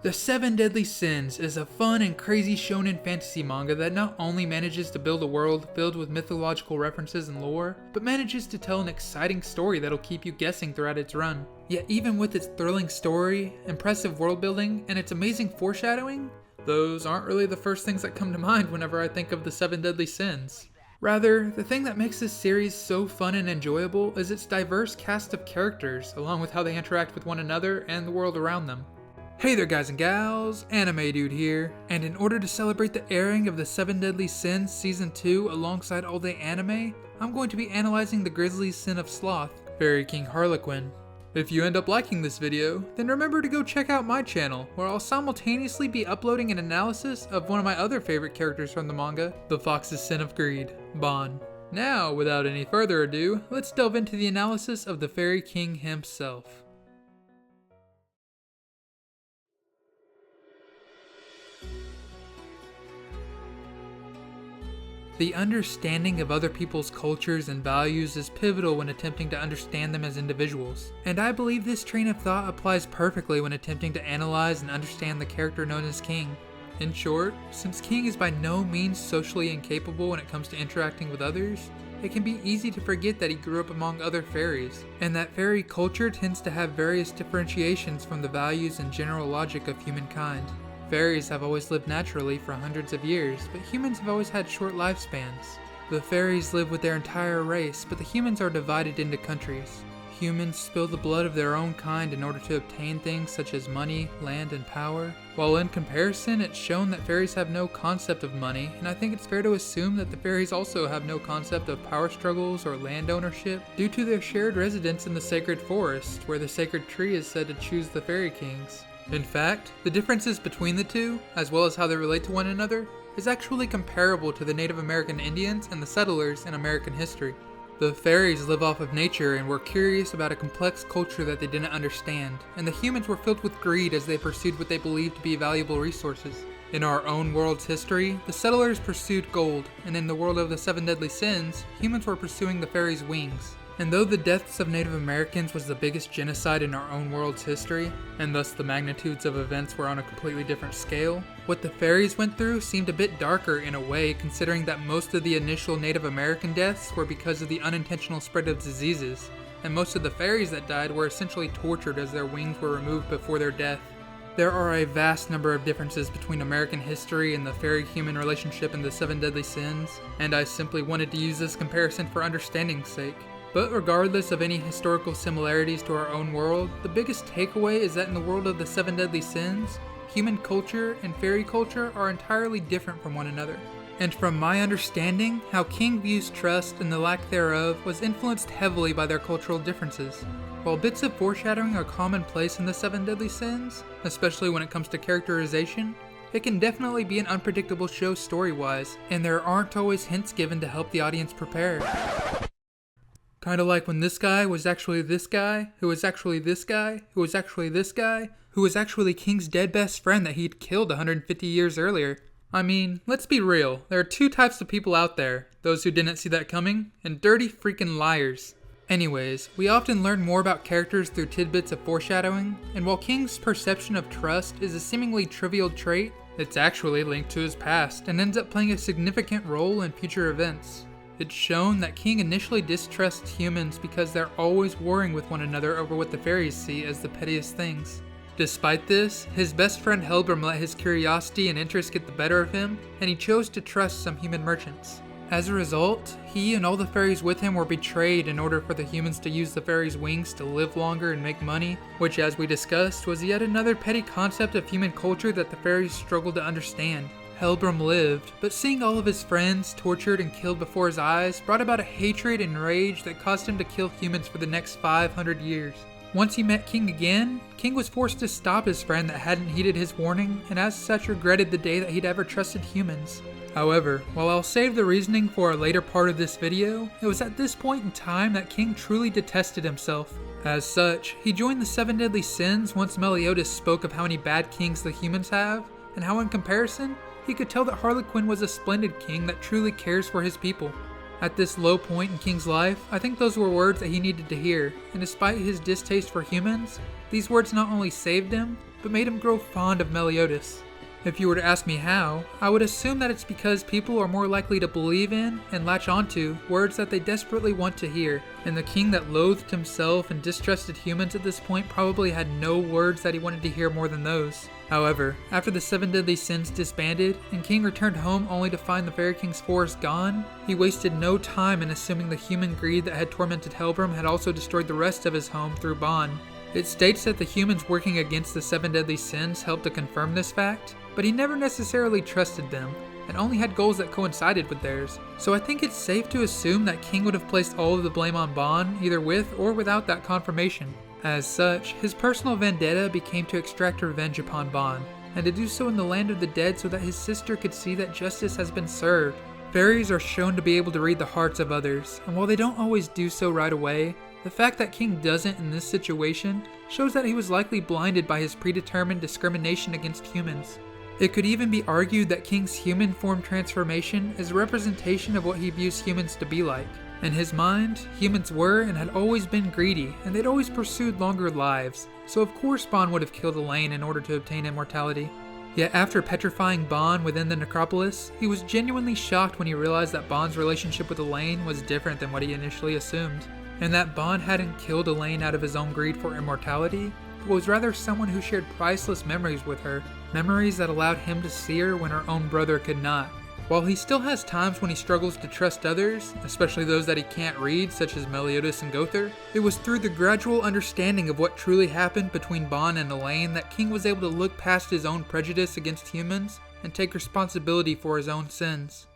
The Seven Deadly Sins is a fun and crazy shonen fantasy manga that not only manages to build a world filled with mythological references and lore, but manages to tell an exciting story that'll keep you guessing throughout its run. Yet even with its thrilling story, impressive world building, and its amazing foreshadowing, those aren't really the first things that come to mind whenever I think of the Seven Deadly Sins. Rather, the thing that makes this series so fun and enjoyable is its diverse cast of characters, along with how they interact with one another and the world around them. Hey there guys and gals, Anime Dude here, and in order to celebrate the airing of the Seven Deadly Sins Season 2 alongside all the anime, I'm going to be analyzing the grisly sin of sloth, Fairy King Harlequin. If you end up liking this video, then remember to go check out my channel, where I'll simultaneously be uploading an analysis of one of my other favorite characters from the manga, the Fox's Sin of Greed, Bon. Now, without any further ado, let's delve into the analysis of the Fairy King himself. The understanding of other people's cultures and values is pivotal when attempting to understand them as individuals, and I believe this train of thought applies perfectly when attempting to analyze and understand the character known as King. In short, since King is by no means socially incapable when it comes to interacting with others, it can be easy to forget that he grew up among other fairies, and that fairy culture tends to have various differentiations from the values and general logic of humankind. Fairies have always lived naturally for hundreds of years, but humans have always had short lifespans. The fairies live with their entire race, but the humans are divided into countries. Humans spill the blood of their own kind in order to obtain things such as money, land, and power. While in comparison, it's shown that fairies have no concept of money, and I think it's fair to assume that the fairies also have no concept of power struggles or land ownership due to their shared residence in the sacred forest, where the sacred tree is said to choose the fairy kings. In fact, the differences between the two, as well as how they relate to one another, is actually comparable to the Native American Indians and the settlers in American history. The fairies live off of nature and were curious about a complex culture that they didn't understand, and the humans were filled with greed as they pursued what they believed to be valuable resources. In our own world's history, the settlers pursued gold, and in the world of the Seven Deadly Sins, humans were pursuing the fairies' wings. And though the deaths of Native Americans was the biggest genocide in our own world's history, and thus the magnitudes of events were on a completely different scale, what the fairies went through seemed a bit darker in a way, considering that most of the initial Native American deaths were because of the unintentional spread of diseases, and most of the fairies that died were essentially tortured as their wings were removed before their death. There are a vast number of differences between American history and the fairy-human relationship in the Seven Deadly Sins, and I simply wanted to use this comparison for understanding's sake. But regardless of any historical similarities to our own world, the biggest takeaway is that in the world of the Seven Deadly Sins, human culture and fairy culture are entirely different from one another. And from my understanding, how King views trust and the lack thereof was influenced heavily by their cultural differences. While bits of foreshadowing are commonplace in the Seven Deadly Sins, especially when it comes to characterization, it can definitely be an unpredictable show story-wise, and there aren't always hints given to help the audience prepare. Kinda like when this guy was actually this guy, who was actually this guy, who was actually this guy, who was actually King's dead best friend that he'd killed 150 years earlier. I mean, let's be real, there are two types of people out there, those who didn't see that coming, and dirty freaking liars. Anyways, we often learn more about characters through tidbits of foreshadowing, and while King's perception of trust is a seemingly trivial trait, it's actually linked to his past and ends up playing a significant role in future events. It's shown that King initially distrusts humans because they're always warring with one another over what the fairies see as the pettiest things. Despite this, his best friend Helbram let his curiosity and interest get the better of him, and he chose to trust some human merchants. As a result, he and all the fairies with him were betrayed in order for the humans to use the fairies' wings to live longer and make money, which, as we discussed, was yet another petty concept of human culture that the fairies struggled to understand. Helbram lived, but seeing all of his friends tortured and killed before his eyes brought about a hatred and rage that caused him to kill humans for the next 500 years. Once he met King again, King was forced to stop his friend that hadn't heeded his warning, and as such regretted the day that he'd ever trusted humans. However, while I'll save the reasoning for a later part of this video, it was at this point in time that King truly detested himself. As such, he joined the Seven Deadly Sins once Meliodas spoke of how many bad kings the humans have, and how in comparison, he could tell that Harlequin was a splendid king that truly cares for his people. At this low point in King's life, I think those were words that he needed to hear, and despite his distaste for humans, These words not only saved him, but made him grow fond of Meliodas. If you were to ask me how, I would assume that it's because people are more likely to believe in and latch onto words that they desperately want to hear, and the king that loathed himself and distrusted humans at this point probably had no words that he wanted to hear more than those. However, after the 7 deadly sins disbanded, and King returned home only to find the Fairy King's forest gone, he wasted no time in assuming the human greed that had tormented Helbram had also destroyed the rest of his home through Bon. It states that the humans working against the 7 deadly sins helped to confirm this fact, but he never necessarily trusted them, and only had goals that coincided with theirs. So I think it's safe to assume that King would have placed all of the blame on Bon, either with or without that confirmation. As such, his personal vendetta became to extract revenge upon Bon, and to do so in the land of the dead so that his sister could see that justice has been served. Fairies are shown to be able to read the hearts of others, and while they don't always do so right away, the fact that King doesn't in this situation shows that he was likely blinded by his predetermined discrimination against humans. It could even be argued that King's human form transformation is a representation of what he views humans to be like. In his mind, humans were and had always been greedy, and they'd always pursued longer lives, so of course Bon would have killed Elaine in order to obtain immortality. Yet after petrifying Bon within the necropolis, he was genuinely shocked when he realized that Bon's relationship with Elaine was different than what he initially assumed, and that Bon hadn't killed Elaine out of his own greed for immortality, but was rather someone who shared priceless memories with her, memories that allowed him to see her when her own brother could not. While he still has times when he struggles to trust others, especially those that he can't read, such as Meliodas and Gother, it was through the gradual understanding of what truly happened between Bon and Elaine that King was able to look past his own prejudice against humans and take responsibility for his own sins.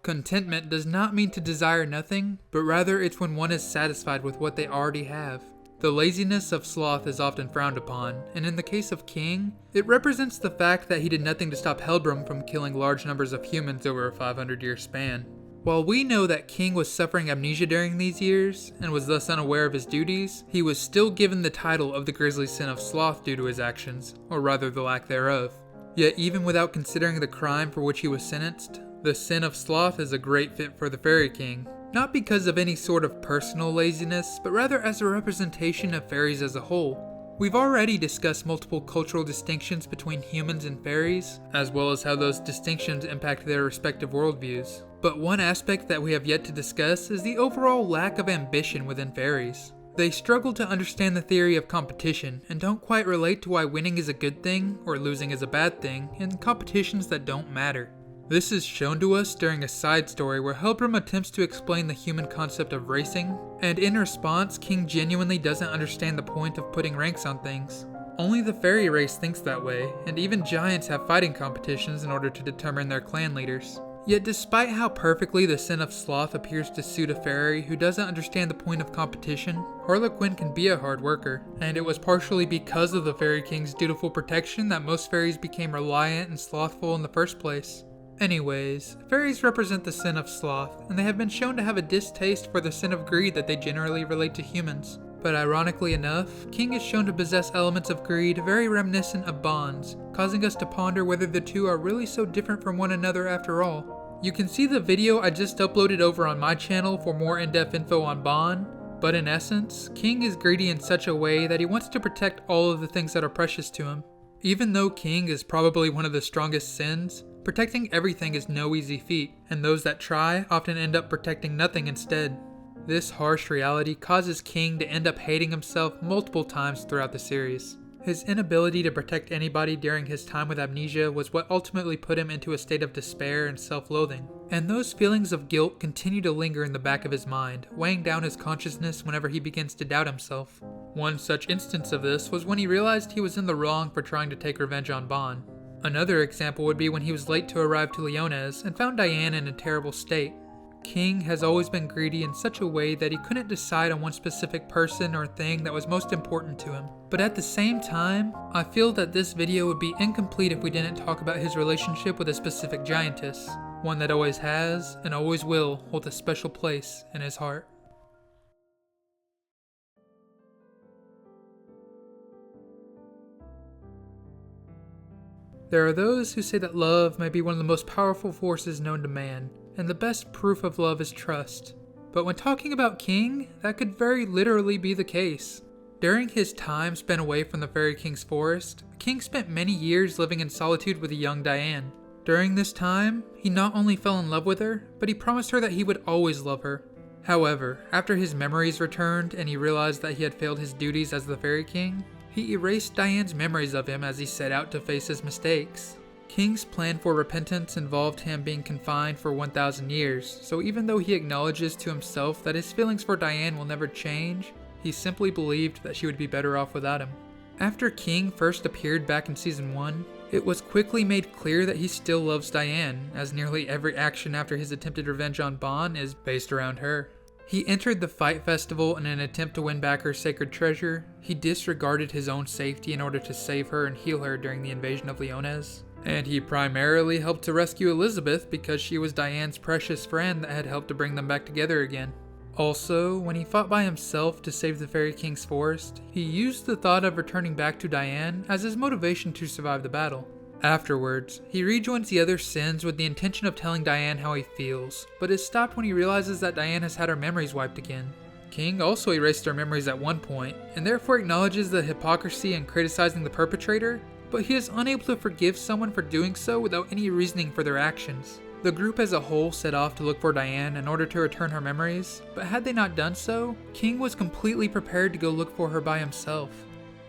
Contentment does not mean to desire nothing, but rather it's when one is satisfied with what they already have. The laziness of sloth is often frowned upon, and in the case of King, it represents the fact that he did nothing to stop Helbram from killing large numbers of humans over a 500-year span. While we know that King was suffering amnesia during these years, and was thus unaware of his duties, he was still given the title of the grisly sin of sloth due to his actions, or rather the lack thereof. Yet even without considering the crime for which he was sentenced, the sin of sloth is a great fit for the Fairy King, not because of any sort of personal laziness, but rather as a representation of fairies as a whole. We've already discussed multiple cultural distinctions between humans and fairies, as well as how those distinctions impact their respective worldviews. But one aspect that we have yet to discuss is the overall lack of ambition within fairies. They struggle to understand the theory of competition, and don't quite relate to why winning is a good thing, or losing is a bad thing, in competitions that don't matter. This is shown to us during a side story where Helbram attempts to explain the human concept of racing, and in response, King genuinely doesn't understand the point of putting ranks on things. Only the fairy race thinks that way, and even giants have fighting competitions in order to determine their clan leaders. Yet despite how perfectly the sin of sloth appears to suit a fairy who doesn't understand the point of competition, Harlequin can be a hard worker, and it was partially because of the Fairy King's dutiful protection that most fairies became reliant and slothful in the first place. Anyways, fairies represent the sin of sloth, and they have been shown to have a distaste for the sin of greed that they generally relate to humans. But ironically enough, King is shown to possess elements of greed very reminiscent of Bon's, causing us to ponder whether the two are really so different from one another after all. You can see the video I just uploaded over on my channel for more in-depth info on Bon, but in essence, King is greedy in such a way that he wants to protect all of the things that are precious to him. Even though King is probably one of the strongest sins, protecting everything is no easy feat, and those that try often end up protecting nothing instead. This harsh reality causes King to end up hating himself multiple times throughout the series. His inability to protect anybody during his time with amnesia was what ultimately put him into a state of despair and self-loathing. And those feelings of guilt continue to linger in the back of his mind, weighing down his consciousness whenever he begins to doubt himself. One such instance of this was when he realized he was in the wrong for trying to take revenge on Bon. Another example would be when he was late to arrive to Leones and found Diane in a terrible state. King has always been greedy in such a way that he couldn't decide on one specific person or thing that was most important to him. But at the same time, I feel that this video would be incomplete if we didn't talk about his relationship with a specific giantess, one that always has and always will hold a special place in his heart. There are those who say that love may be one of the most powerful forces known to man, and the best proof of love is trust. But when talking about King, that could very literally be the case. During his time spent away from the Fairy King's forest, King spent many years living in solitude with a young Diane. During this time, he not only fell in love with her, but he promised her that he would always love her. However, after his memories returned and he realized that he had failed his duties as the Fairy King, he erased Diane's memories of him as he set out to face his mistakes. King's plan for repentance involved him being confined for 1,000 years, so even though he acknowledges to himself that his feelings for Diane will never change, he simply believed that she would be better off without him. After King first appeared back in Season 1, it was quickly made clear that he still loves Diane, as nearly every action after his attempted revenge on Bon is based around her. He entered the Fight Festival in an attempt to win back her sacred treasure. He disregarded his own safety in order to save her and heal her during the invasion of Leones. And he primarily helped to rescue Elizabeth because she was Diane's precious friend that had helped to bring them back together again. Also, when he fought by himself to save the Fairy King's forest, he used the thought of returning back to Diane as his motivation to survive the battle. Afterwards, he rejoins the other Sins with the intention of telling Diane how he feels, but is stopped when he realizes that Diane has had her memories wiped again. King also erased her memories at one point, and therefore acknowledges the hypocrisy in criticizing the perpetrator, but he is unable to forgive someone for doing so without any reasoning for their actions. The group as a whole set off to look for Diane in order to return her memories, but had they not done so, King was completely prepared to go look for her by himself.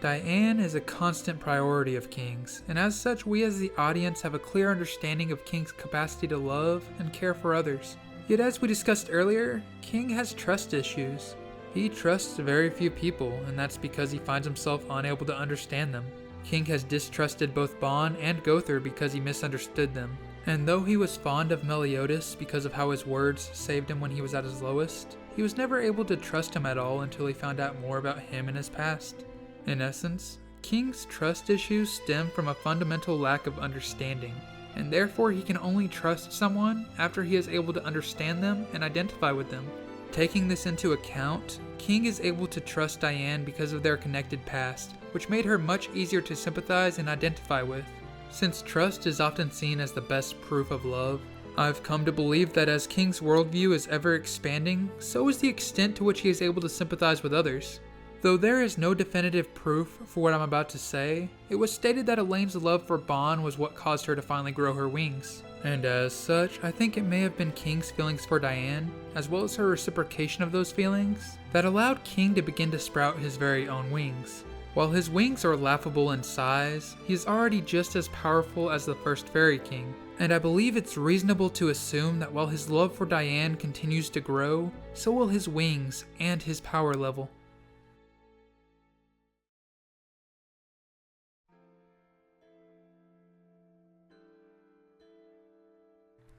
Diane is a constant priority of King's, and as such we as the audience have a clear understanding of King's capacity to love and care for others. Yet as we discussed earlier, King has trust issues. He trusts very few people, and that's because he finds himself unable to understand them. King has distrusted both Bon and Gother because he misunderstood them. And though he was fond of Meliodas because of how his words saved him when he was at his lowest, he was never able to trust him at all until he found out more about him and his past. In essence, King's trust issues stem from a fundamental lack of understanding, and therefore he can only trust someone after he is able to understand them and identify with them. Taking this into account, King is able to trust Diane because of their connected past, which made her much easier to sympathize and identify with. Since trust is often seen as the best proof of love, I've come to believe that as King's worldview is ever expanding, so is the extent to which he is able to sympathize with others. Though there is no definitive proof for what I'm about to say, it was stated that Elaine's love for Bon was what caused her to finally grow her wings. And as such, I think it may have been King's feelings for Diane, as well as her reciprocation of those feelings, that allowed King to begin to sprout his very own wings. While his wings are laughable in size, he is already just as powerful as the first Fairy King, and I believe it's reasonable to assume that while his love for Diane continues to grow, so will his wings and his power level.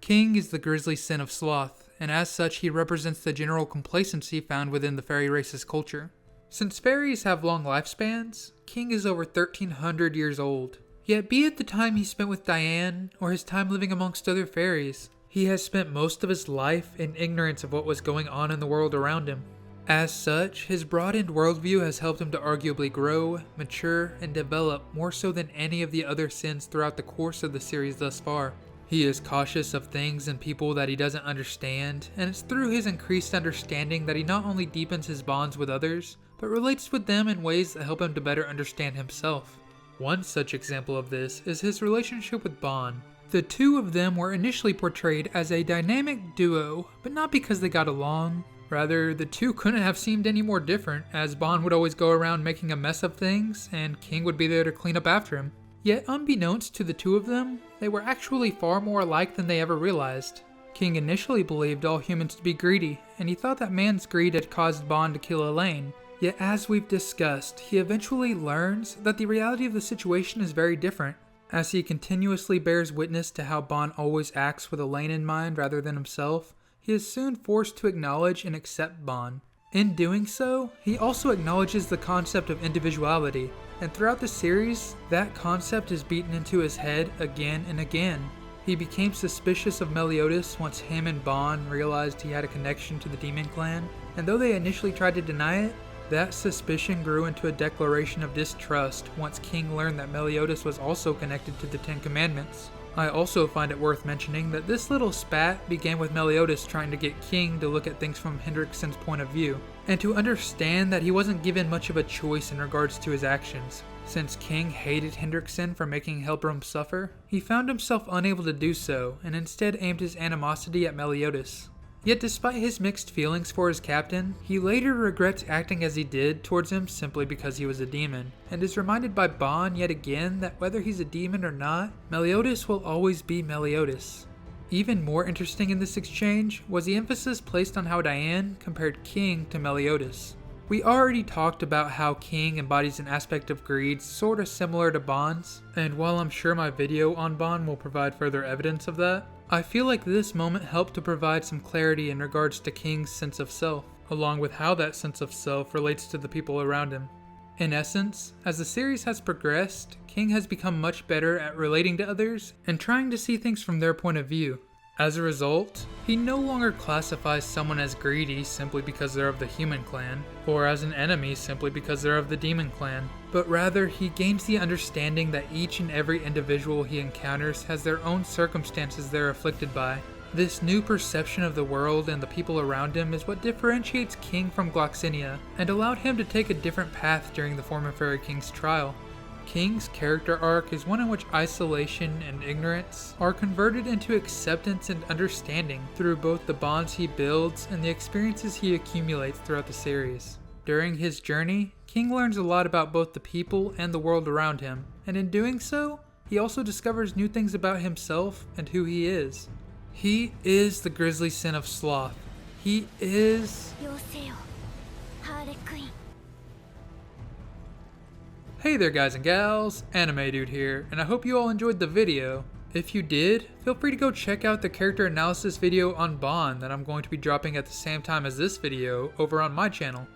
King is the grisly sin of sloth, and as such he represents the general complacency found within the fairy race's culture. Since fairies have long lifespans, King is over 1,300 years old. Yet be it the time he spent with Diane, or his time living amongst other fairies, he has spent most of his life in ignorance of what was going on in the world around him. As such, his broadened worldview has helped him to arguably grow, mature, and develop more so than any of the other sins throughout the course of the series thus far. He is cautious of things and people that he doesn't understand, and it's through his increased understanding that he not only deepens his bonds with others, but relates with them in ways that help him to better understand himself. One such example of this is his relationship with Bon. The two of them were initially portrayed as a dynamic duo, but not because they got along. Rather, the two couldn't have seemed any more different, as Bon would always go around making a mess of things, and King would be there to clean up after him. Yet unbeknownst to the two of them, they were actually far more alike than they ever realized. King initially believed all humans to be greedy, and he thought that man's greed had caused Bon to kill Elaine. Yet as we've discussed, he eventually learns that the reality of the situation is very different. As he continuously bears witness to how Bon always acts with Elaine in mind rather than himself, he is soon forced to acknowledge and accept Bon. In doing so, he also acknowledges the concept of individuality, and throughout the series, that concept is beaten into his head again and again. He became suspicious of Meliodas once him and Bon realized he had a connection to the Demon Clan, and though they initially tried to deny it, That suspicion grew into a declaration of distrust once King learned that Meliodas was also connected to the Ten Commandments. I also find it worth mentioning that this little spat began with Meliodas trying to get King to look at things from Hendrickson's point of view, and to understand that he wasn't given much of a choice in regards to his actions. Since King hated Hendrickson for making Helbram suffer, he found himself unable to do so, and instead aimed his animosity at Meliodas. Yet despite his mixed feelings for his captain, he later regrets acting as he did towards him simply because he was a demon, and is reminded by Bon yet again that whether he's a demon or not, Meliodas will always be Meliodas. Even more interesting in this exchange was the emphasis placed on how Diane compared King to Meliodas. We already talked about how King embodies an aspect of greed sorta similar to Bon's, and while I'm sure my video on Bon will provide further evidence of that, I feel like this moment helped to provide some clarity in regards to King's sense of self, along with how that sense of self relates to the people around him. In essence, as the series has progressed, King has become much better at relating to others and trying to see things from their point of view. As a result, he no longer classifies someone as greedy simply because they're of the human clan, or as an enemy simply because they're of the demon clan, but rather he gains the understanding that each and every individual he encounters has their own circumstances they're afflicted by. This new perception of the world and the people around him is what differentiates King from Gloxinia, and allowed him to take a different path during the former Fairy King's trial. King's character arc is one in which isolation and ignorance are converted into acceptance and understanding through both the bonds he builds and the experiences he accumulates throughout the series. During his journey, King learns a lot about both the people and the world around him, and in doing so, he also discovers new things about himself and who he is. He is the grisly sin of sloth. He is... Hey there guys and gals, Anime Dude here, and I hope you all enjoyed the video. If you did, feel free to go check out the character analysis video on Bon that I'm going to be dropping at the same time as this video over on my channel.